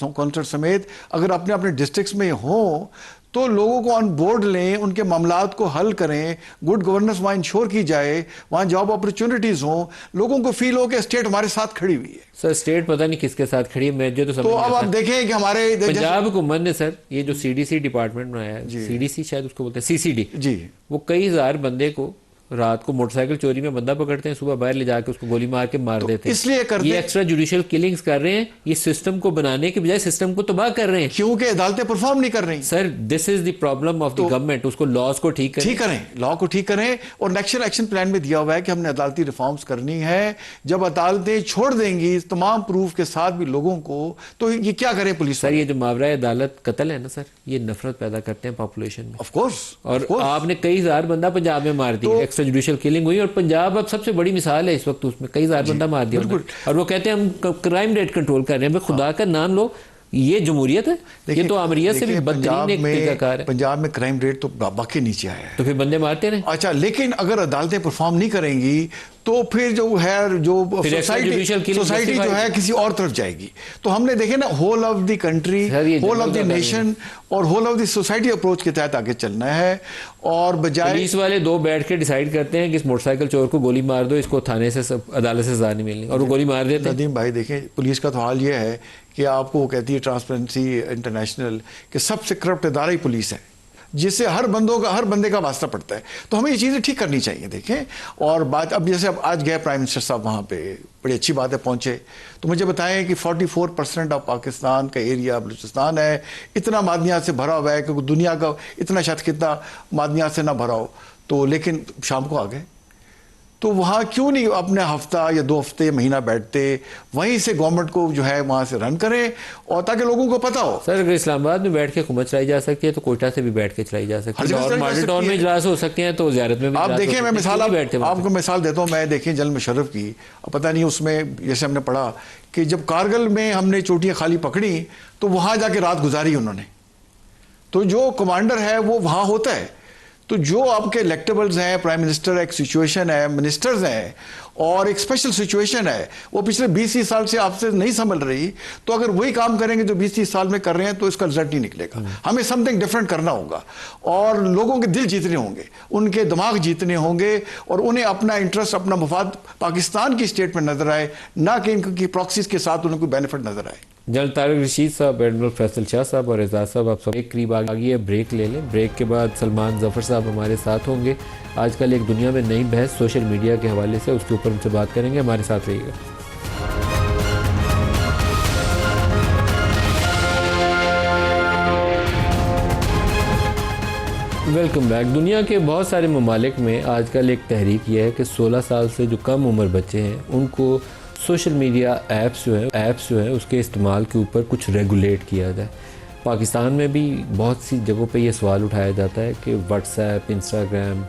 कॉन्सर्ट समेत। अगर अपने अपने डिस्ट्रिक्ट्स में हों तो लोगों को ऑन बोर्ड लें, उनके मामलात को हल करें, गुड गवर्नेंस वहाँ इंश्योर की जाए, वहाँ जॉब अपॉर्चुनिटीज़ हों, लोगों को फील हो कि स्टेट हमारे साथ खड़ी हुई है। सर स्टेट पता नहीं किसके साथ खड़ी है, मैं जो तो समझ तो अब आप देखें कि हमारे पंजाब हुकूमत ने सर ये जो CDC डिपार्टमेंट बनाया है, CDC शायद उसको बोलते हैं, CCD जी, वो कई हजार बंदे को रात को मोटरसाइकिल चोरी में बंदा पकड़ते हैं, सुबह बाहर ले जाके उसको गोली मार के मार देते हैं। इसलिए करते ये एक्स्ट्रा जुडिशियल किलिंग्स कर रहे हैं, ये सिस्टम को बनाने के बजाय सिस्टम को तबाह कर रहे हैं, क्योंकि अदालतें परफॉर्म नहीं कर रही। Sir this is the problem of the government. उसको लॉज को ठीक करें, लॉ को ठीक करें। और नेशनल एक्शन प्लान में दिया हुआ है कि हमने अदालती रिफॉर्म्स करनी है। जब अदालतें छोड़ देंगी तमाम प्रूफ के साथ भी लोगों को, तो ये क्या करे पुलिस? सर ये जो मावरा अदालत कत्ल है ना सर, ये नफरत पैदा करते हैं पॉपुलेशन में। ऑफ कोर्स, और आपने कई हजार बंदा पंजाब में मार दिया, एक्स्ट्रा जुडिशियल किलिंग हुई, और पंजाब अब सबसे बड़ी मिसाल है इस वक्त, उसमें कई हजार बंदा मार दिया। और वो कहते हैं हम क्राइम रेट कंट्रोल कर रहे हैं। खुदा का नाम लो, ये जमहूरियत है? ये तो आमरीत से भी बदतरीन एक तरीकाकार है। पंजाब में क्राइम रेट तो बाकी नीचे आया है, तो फिर बंदे मारते रहे। अच्छा, लेकिन अगर अदालतें परफॉर्म नहीं करेंगी तो फिर जो है, जो सोसाइटी जो है किसी और तरफ जाएगी। तो हमने देखे ना, whole of the country, whole of the nation और whole of the society approach के तहत आगे चलना है। और बजाय पुलिस वाले 2 बैठ के डिसाइड करते हैं कि इस मोटरसाइकिल चोर को गोली मार दो, इसको थाने से अदालत से सजा नहीं मिलनी, और वो गोली मार देते हैं। नदीम भाई देखें, पुलिस का तो हाल ये है कि आपको वो कहती है ट्रांसपेरेंसी इंटरनेशनल कि सबसे करप्ट इदारा ही पुलिस है, जिससे हर बंदे का वास्ता पड़ता है। तो हमें ये चीज़ें ठीक करनी चाहिए। देखें, और बात अब जैसे अब आज गए प्राइम मिनिस्टर साहब वहाँ पे, बड़ी अच्छी बात है पहुँचे, तो मुझे बताएं कि 44% ऑफ पाकिस्तान का एरिया बलूचिस्तान है, इतना मादनियात से भरा हुआ है क्योंकि दुनिया का इतना शायद कितना मादनियात से ना भरा हो। तो लेकिन शाम को आ गए, तो वहाँ क्यों नहीं अपने हफ्ता या 2 हफ्ते महीना बैठते, वहीं से गवर्नमेंट को जो है वहाँ से रन करें, और ताकि लोगों को पता हो। सर अगर इस्लामाबाद में बैठ के हुकूमत चलाई जा सकती है तो कोयटा से भी बैठ के चलाई जा सकती है, और मॉडल टाउन में इजलास हो सकते हैं तो ज़ियारत में भी। आप देखें, मैं मिसाल आपको मिसाल देता हूँ। मैं देखें जनरल मुशर्रफ की, पता नहीं उसमें जैसे हमने पढ़ा कि जब कारगिल में हमने चोटियाँ खाली पकड़ी तो वहाँ जाके रात गुजारी उन्होंने। तो जो कमांडर है वो वहाँ होता है, तो जो आपके इलेक्टेबल्स हैं, प्राइम मिनिस्टर एक सिचुएशन है, मिनिस्टर्स हैं, और एक स्पेशल सिचुएशन है, वो पिछले 20-30 साल से आपसे नहीं संभल रही। तो अगर वही काम करेंगे जो 20-30 साल में कर रहे हैं तो इसका रिजल्ट नहीं निकलेगा। हमें समथिंग डिफरेंट करना होगा, और लोगों के दिल जीतने होंगे, उनके दिमाग जीतने होंगे, और उन्हें अपना इंटरेस्ट, अपना मफाद पाकिस्तान की स्टेट में नजर आए, ना कि इनकी प्रॉक्सीज के साथ उन्हें कोई बेनिफिट नजर आए। जनरल तारिक रशीद साहब, एडमिरल फैसल शाह साहब और एजाज साहब, आप सब एक करीब आ गई है, ब्रेक ले लें। ब्रेक के बाद सलमान जफ़र साहब हमारे साथ होंगे। आजकल एक दुनिया में नई बहस सोशल मीडिया के हवाले से, उसके ऊपर उनसे बात करेंगे। हमारे साथ रहिएगा। Welcome back. दुनिया के बहुत सारे ममालिक में आजकल एक तहरीक यह है कि 16 साल से जो कम उम्र बच्चे हैं उनको सोशल मीडिया ऐप्स जो है उसके इस्तेमाल के ऊपर कुछ रेगुलेट किया जाए। पाकिस्तान में भी बहुत सी जगहों पे ये सवाल उठाया जाता है कि व्हाट्सएप, इंस्टाग्राम,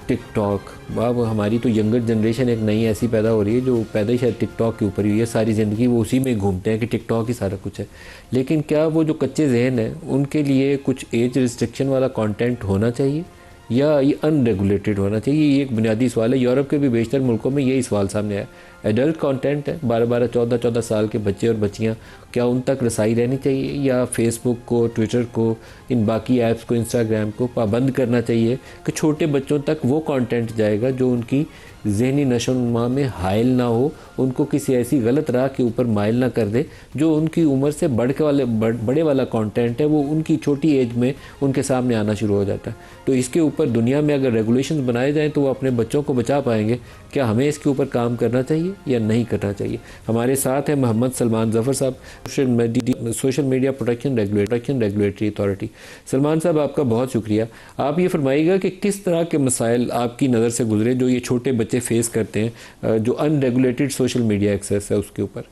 टिकटॉक, अब हमारी तो यंगर जनरेशन एक नई ऐसी पैदा हो रही है जो पैदा ही शायद टिकटॉक के ऊपर ही है, सारी ज़िंदगी वो उसी में घूमते हैं कि टिकटॉक ही सारा कुछ है। लेकिन क्या वो जो कच्चे जहन हैं उनके लिए कुछ एज रिस्ट्रिक्शन वाला कंटेंट होना चाहिए या ये अनरेगुलेटेड होना चाहिए? ये एक बुनियादी सवाल है। यूरोप के भी बेशतर मुल्कों में यही सवाल सामने आया। एडल्ट कंटेंट है, 12-12, 14-14 साल के बच्चे और बच्चियां, क्या उन तक रसाई रहनी चाहिए या फेसबुक को, ट्विटर को, इन बाकी ऐप्स को, इंस्टाग्राम को पाबंद करना चाहिए कि छोटे बच्चों तक वो कंटेंट जाएगा जो उनकी ज़हनी नशोनुमा में हायल ना हो, उनको किसी ऐसी गलत राह के ऊपर माइल ना कर दे जो उनकी उम्र से बड़े वाला कंटेंट है वो उनकी छोटी एज में उनके सामने आना शुरू हो जाता है। तो इसके ऊपर दुनिया में अगर रेगुलेशंस बनाए जाएं तो वो अपने बच्चों को बचा पाएंगे। क्या हमें इसके ऊपर काम करना चाहिए या नहीं करना चाहिए? हमारे साथ हैं मोहम्मद सलमान जफ़र साहब, social media protection regulatory authority. Salman साहब, आपका बहुत शुक्रिया। आप ये फरमाइएगा कि किस तरह के मसाइल आपकी नज़र से गुजरे जो ये छोटे बच्चे फेस करते हैं जो अनरेगुलेटेड सोशल मीडिया एक्सेस है उसके ऊपर?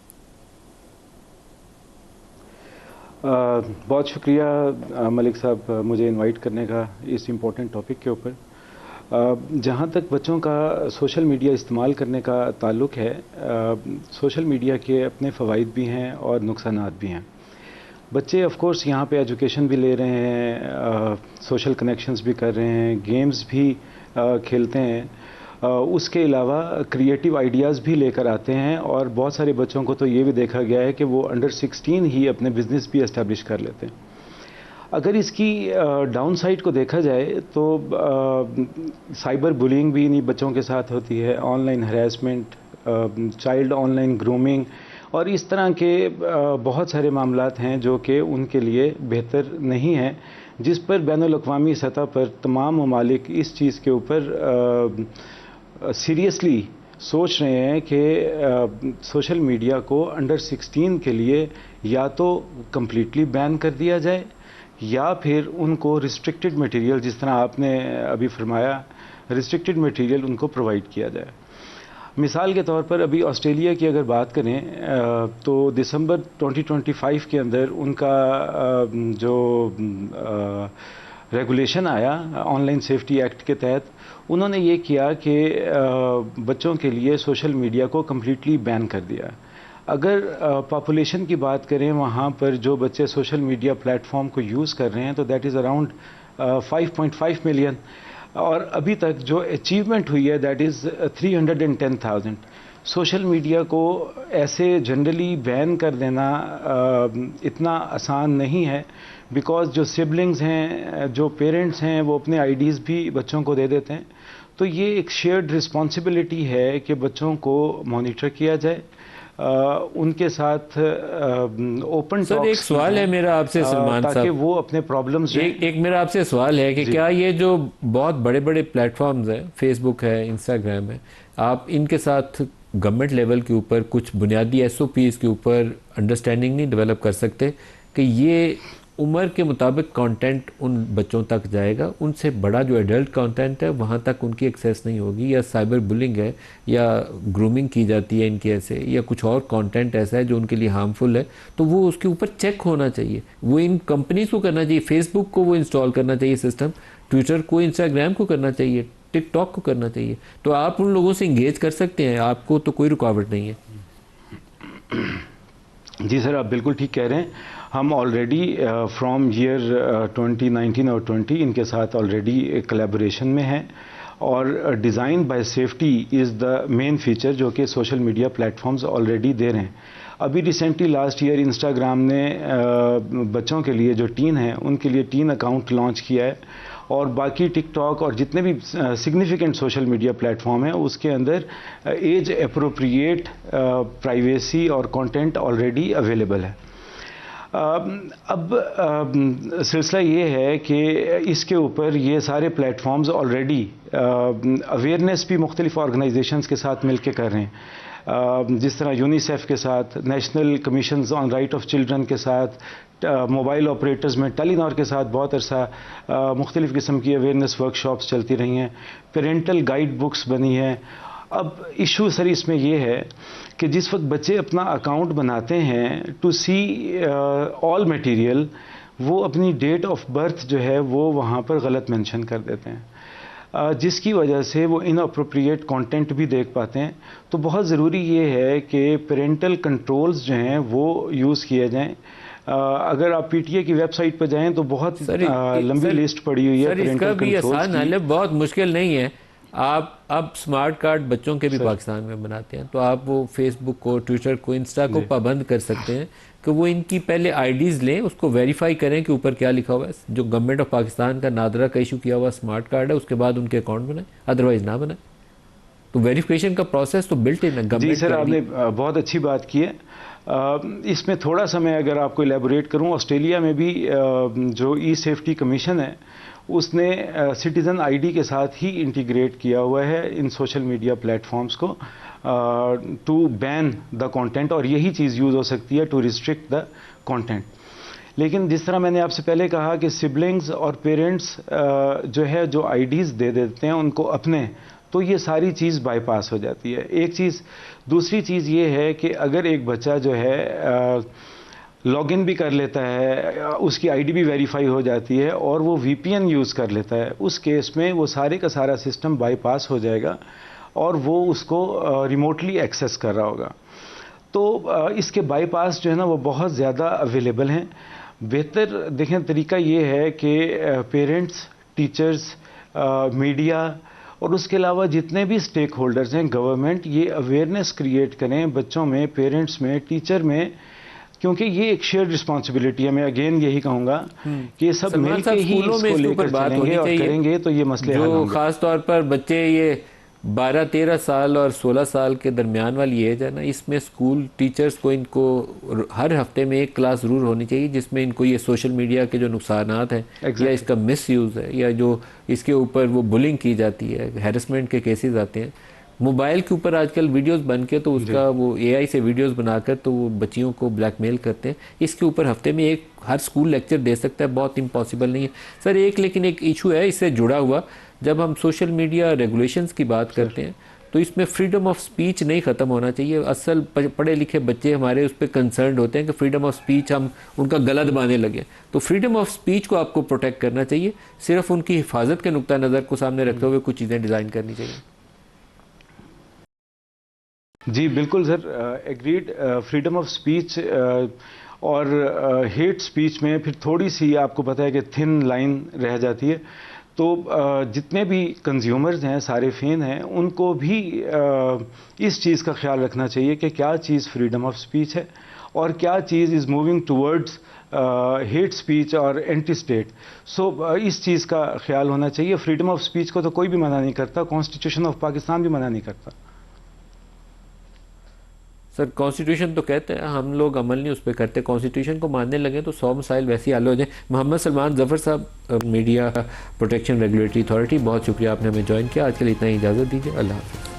बहुत शुक्रिया मलिक साहब मुझे इनवाइट करने का इस इम्पोर्टेंट टॉपिक के ऊपर। जहाँ तक बच्चों का सोशल मीडिया इस्तेमाल करने का ताल्लुक़ है, सोशल मीडिया के अपने फ़वाइद भी हैं और नुकसानात भी हैं। बच्चे ऑफ कोर्स यहाँ पे एजुकेशन भी ले रहे हैं, सोशल कनेक्शंस भी कर रहे हैं, गेम्स भी खेलते हैं, उसके अलावा क्रिएटिव आइडियाज़ भी लेकर आते हैं और बहुत सारे बच्चों को तो ये भी देखा गया है कि वो अंडर 16 ही अपने बिज़नेस भी एस्टेब्लिश कर लेते हैं। अगर इसकी डाउन साइड को देखा जाए तो साइबर बुलिंग भी इन्हीं बच्चों के साथ होती है, online harassment, child online grooming और इस तरह के बहुत सारे मामलात हैं जो कि उनके लिए बेहतर नहीं हैं, जिस पर बैनुल-अक़वामी सतह पर तमाम ममालिक इस चीज़ के ऊपर सीरियसली सोच रहे हैं कि सोशल मीडिया को अंडर 16 के लिए या तो कम्प्लीटली बैन कर दिया जाए या फिर उनको रिस्ट्रिक्टेड मटेरियल, जिस तरह आपने अभी फरमाया, रिस्ट्रिक्टेड मटेरियल उनको प्रोवाइड किया जाए। मिसाल के तौर पर अभी ऑस्ट्रेलिया की अगर बात करें तो दिसंबर 2025 के अंदर उनका जो रेगुलेशन आया ऑनलाइन सेफ्टी एक्ट के तहत, उन्होंने ये किया कि बच्चों के लिए सोशल मीडिया को कम्प्लीटली बैन कर दिया। अगर पॉपुलेशन की बात करें वहाँ पर जो बच्चे सोशल मीडिया प्लेटफॉर्म को यूज़ कर रहे हैं तो दैट इज़ अराउंड 5.5 मिलियन और अभी तक जो अचीवमेंट हुई है दैट इज़ 310,000। सोशल मीडिया को ऐसे जनरली बैन कर देना इतना आसान नहीं है, बिकॉज़ जो सिबलिंग्स हैं, जो पेरेंट्स हैं, वो अपने आईडीज़ भी बच्चों को दे देते हैं। तो ये एक शेयर्ड रिस्पॉन्सिबिलिटी है कि बच्चों को मॉनिटर किया जाए, उनके साथ ओपन सर एक सवाल है मेरा आपसे सलमान साहब, ताकि वो अपने प्रॉब्लम्स एक मेरा आपसे सवाल है कि क्या ये जो बहुत बड़े बड़े प्लेटफॉर्म्स हैं, फेसबुक है, इंस्टाग्राम है, आप इनके साथ गवर्नमेंट लेवल के ऊपर कुछ बुनियादी SOPs के ऊपर अंडरस्टैंडिंग नहीं डेवलप कर सकते कि ये उम्र के मुताबिक कंटेंट उन बच्चों तक जाएगा, उनसे बड़ा जो एडल्ट कंटेंट है वहाँ तक उनकी एक्सेस नहीं होगी, या साइबर बुलिंग है या ग्रूमिंग की जाती है इनके ऐसे, या कुछ और कंटेंट ऐसा है जो उनके लिए हार्मफुल है, तो वो उसके ऊपर चेक होना चाहिए। वो इन कंपनीज को करना चाहिए, फेसबुक को वो इंस्टॉल करना चाहिए सिस्टम, ट्विटर को, इंस्टाग्राम को करना चाहिए, टिकटॉक को करना चाहिए। तो आप उन लोगों से इंगेज कर सकते हैं, आपको तो कोई रुकावट नहीं है। जी सर, आप बिल्कुल ठीक कह रहे हैं। हम ऑलरेडी फ्रॉम ईयर 2019 और 20 इनके साथ ऑलरेडी कोलैबोरेशन में हैं और design by safety is the main feature जो कि सोशल मीडिया प्लेटफॉर्म्स ऑलरेडी दे रहे हैं। अभी रिसेंटली लास्ट ईयर इंस्टाग्राम ने बच्चों के लिए जो टीन है उनके लिए टीन अकाउंट लॉन्च किया है और बाकी टिकटॉक और जितने भी सिग्निफिकेंट सोशल मीडिया प्लेटफॉर्म हैं उसके अंदर एज अप्रोप्रिएट प्राइवेसी और कंटेंट ऑलरेडी अवेलेबल है। अब सिलसिला ये है कि इसके ऊपर ये सारे प्लेटफॉर्म्स ऑलरेडी अवेयरनेस भी मुख्तलिफ ऑर्गेनाइजेशंस के साथ मिलकर कर रहे हैं, जिस तरह यूनिसेफ के साथ, national commission on right of children के साथ, मोबाइल ऑपरेटर्स में टेलीनॉर के साथ बहुत अरसा मुख्तलिफ़ किस्म की अवेयरनेस वर्कशॉप्स चलती रही हैं, पेरेंटल गाइड बुक्स बनी हैं। अब इशू सर इसमें यह है कि जिस वक्त बच्चे अपना अकाउंट बनाते हैं टू सी ऑल मटेरियल, वो अपनी डेट ऑफ बर्थ जो है वो वहाँ पर गलत मेंशन कर देते हैं, जिसकी वजह से वो इनअप्रोप्रिएट कंटेंट भी देख पाते हैं। तो बहुत ज़रूरी ये है कि पेरेंटल कंट्रोल्स जो हैं वो यूज़ किए जाएं। अगर आप पीटीए की वेबसाइट पर जाएं तो बहुत लंबी लिस्ट पड़ी हुई है। सर इसका भी आसान हल है, बहुत मुश्किल नहीं है। आप अब स्मार्ट कार्ड बच्चों के भी पाकिस्तान में बनाते हैं, तो आप वो फेसबुक को, ट्विटर को, इंस्टा को पाबंद कर सकते हैं कि वो इनकी पहले आईडीज़ लें, उसको वेरीफाई करें कि ऊपर क्या लिखा हुआ है। जो गवर्नमेंट ऑफ पाकिस्तान का नादरा का इशू किया हुआ स्मार्ट कार्ड है, उसके बाद उनके अकाउंट बनाए, अदरवाइज ना बनाए। तो वेरिफिकेशन का प्रोसेस तो बिल्ट इन है। जी सर, आपने बहुत अच्छी बात की है। इसमें थोड़ा सा मैं अगर आपको इलेबोरेट करूं, ऑस्ट्रेलिया में भी जो ई सेफ्टी कमीशन है उसने सिटीज़न आईडी के साथ ही इंटीग्रेट किया हुआ है इन सोशल मीडिया प्लेटफॉर्म्स को टू बैन द कंटेंट, और यही चीज़ यूज़ हो सकती है टू रिस्ट्रिक्ट द कंटेंट। लेकिन जिस तरह मैंने आपसे पहले कहा कि सिबलिंग्स और पेरेंट्स जो है जो आईडीज़ दे देते हैं उनको अपने, तो ये सारी चीज़ बाईपास हो जाती है। एक चीज़। दूसरी चीज़ ये है कि अगर एक बच्चा जो है लॉगिन भी कर लेता है, उसकी आईडी भी वेरीफाई हो जाती है और वो वीपीएन यूज़ कर लेता है, उस केस में वो सारे का सारा सिस्टम बाईपास हो जाएगा और वो उसको रिमोटली एक्सेस कर रहा होगा। तो इसके बाईपास जो है ना वो बहुत ज़्यादा अवेलेबल हैं। बेहतर देखें तरीका ये है कि पेरेंट्स, टीचर्स, मीडिया और उसके अलावा जितने भी स्टेक होल्डर्स हैं, गवर्नमेंट, ये अवेयरनेस क्रिएट करें बच्चों में, पेरेंट्स में, टीचर में, क्योंकि ये एक शेयर्ड रिस्पॉन्सिबिलिटी है। मैं अगेन यही कहूँगा कि ये सब मिलकर ही इसको लेकर चलेंगे और करेंगे तो ये मसले हल होंगे। खास तौर पर बच्चे ये 12-13 साल और 16 साल के दरमियान वाली एज है ना, इसमें स्कूल टीचर्स को इनको हर हफ्ते में एक क्लास ज़रूर होनी चाहिए जिसमें इनको ये सोशल मीडिया के जो नुकसानात हैं या इसका मिस यूज़ है या जो इसके ऊपर वो बुलिंग की जाती है, हैरेसमेंट के केसेस आते हैं। मोबाइल के ऊपर आजकल वीडियोस बन के तो उसका वो एआई से वीडियोस बनाकर तो वो बच्चियों को ब्लैकमेल करते हैं। इसके ऊपर हफ्ते में एक हर स्कूल लेक्चर दे सकता है, बहुत इम्पॉसिबल नहीं है सर। लेकिन एक इशू है इससे जुड़ा हुआ, जब हम सोशल मीडिया रेगुलेशंस की बात करते हैं तो इसमें फ्रीडम ऑफ स्पीच नहीं ख़त्म होना चाहिए। असल पढ़े लिखे बच्चे हमारे उस पर कंसर्न होते हैं कि फ्रीडम ऑफ स्पीच हम उनका गला दबाने लगे। तो फ्रीडम ऑफ स्पीच को आपको प्रोटेक्ट करना चाहिए, सिर्फ उनकी हिफाजत के नुक्ता नज़र को सामने रखते हुए कुछ चीज़ें डिज़ाइन करनी चाहिए। जी बिल्कुल sir, agreed. Freedom of speech और हेट स्पीच में फिर थोड़ी सी आपको पता है कि थिन लाइन रह जाती है। तो जितने भी कंज्यूमर्स हैं, सारिफिन हैं, उनको भी इस चीज़ का ख्याल रखना चाहिए कि क्या चीज़ फ्रीडम ऑफ स्पीच है और क्या चीज़ is moving towards hate speech और एंटी स्टेट। सो इस चीज़ का ख्याल होना चाहिए। फ्रीडम ऑफ स्पीच को तो कोई भी मना नहीं करता, कॉन्स्टिट्यूशन ऑफ पाकिस्तान भी मना नहीं करता। सर कॉन्स्टिट्यूशन तो कहते हैं, हम लोग अमल नहीं उस पर करते। कॉन्स्टिट्यूशन को मानने लगे तो 100 मसाइल वैसे ही हल हो जाए। मोहम्मद सलमान जफ़र साहब, मीडिया प्रोटेक्शन रेगुलेटरी अथॉरिटी, बहुत शुक्रिया आपने हमें ज्वाइन किया। आज के लिए इतना ही इजाज़त दीजिए। अल्लाह हाफ़िज़।